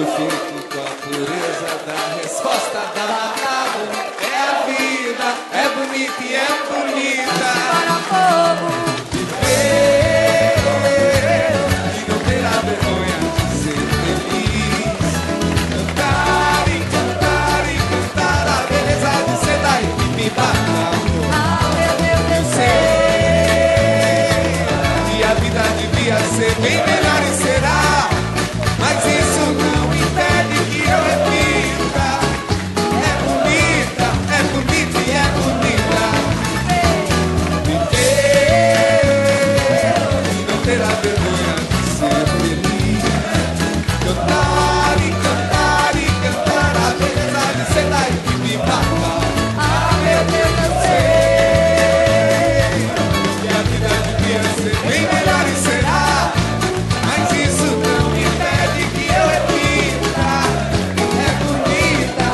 Eu fico com a pureza da resposta da palavra. É a vida, é bonita e é bonita. Para fogo. Viver e não ter a vergonha de ser feliz. Cantar e cantar e cantar a beleza de ser da equipe Batalha. Ah, meu Deus, eu Eu sei. sei que a vida devia ser bem melhor e será, mas isso não impede que eu repita. É bonita, é bonita e é bonita. Viver e não ter a vergonha de ser feliz. Cantar e cantar e cantar a beleza de ser da equipe Batalha. Ah, meu Deus, eu sei. Que a vida devia ser bem melhor e será, mas isso não impede que eu repita. É bonita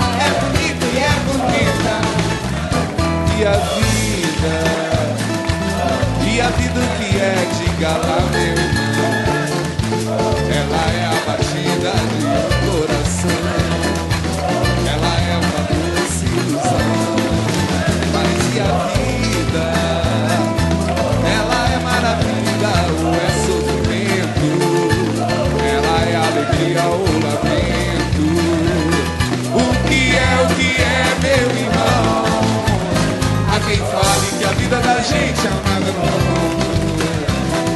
e é bonita. E a vida o que é, diga lá, meu irmão. Ela é a batida de um coração, ela é uma doce ilusão. Mas e a vida? Ela é maravilha ou é sofrimento? Ela é alegria ou lamento? O que é, meu irmão? Há quem fale que a vida da gente é uma dor.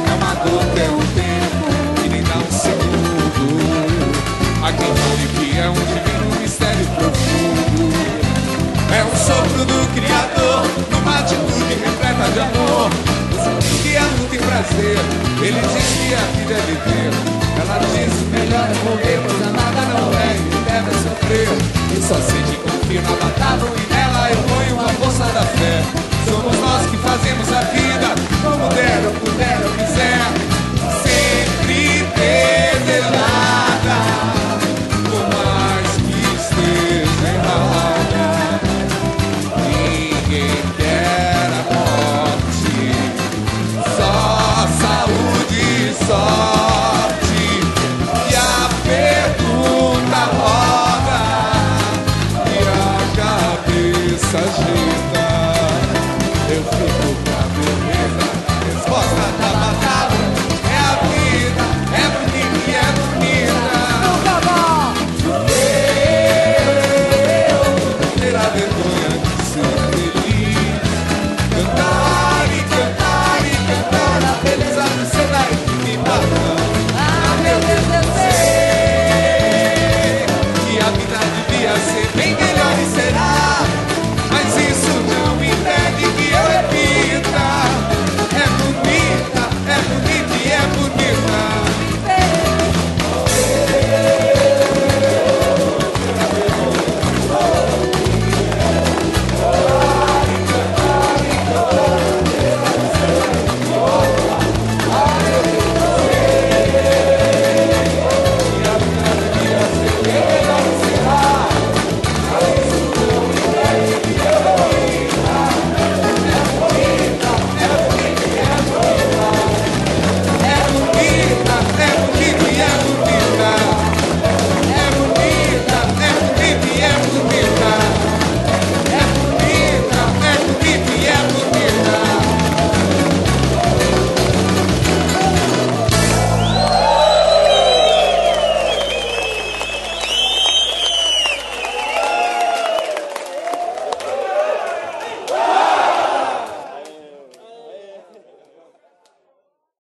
É uma dor que é um tempo que nem dá um segundo. Há quem fale que é um divino mistério profundo. É um sopro do Criador, numa atitude repleta de amor. O que é luta e prazer, ele diz que a vida é viver. Ela diz o melhor é morrer, pois a nada não é e deve sofrer. E só sei que confio na batalha e nela eu ponho a força da fé. Somos nós que fazemos a vida, como der, eu puder, eu quiser. Sempre desejada, por mais que esteja errada. Ninguém quer a morte, só saúde e sorte. E a pergunta roda e a cabeça gira.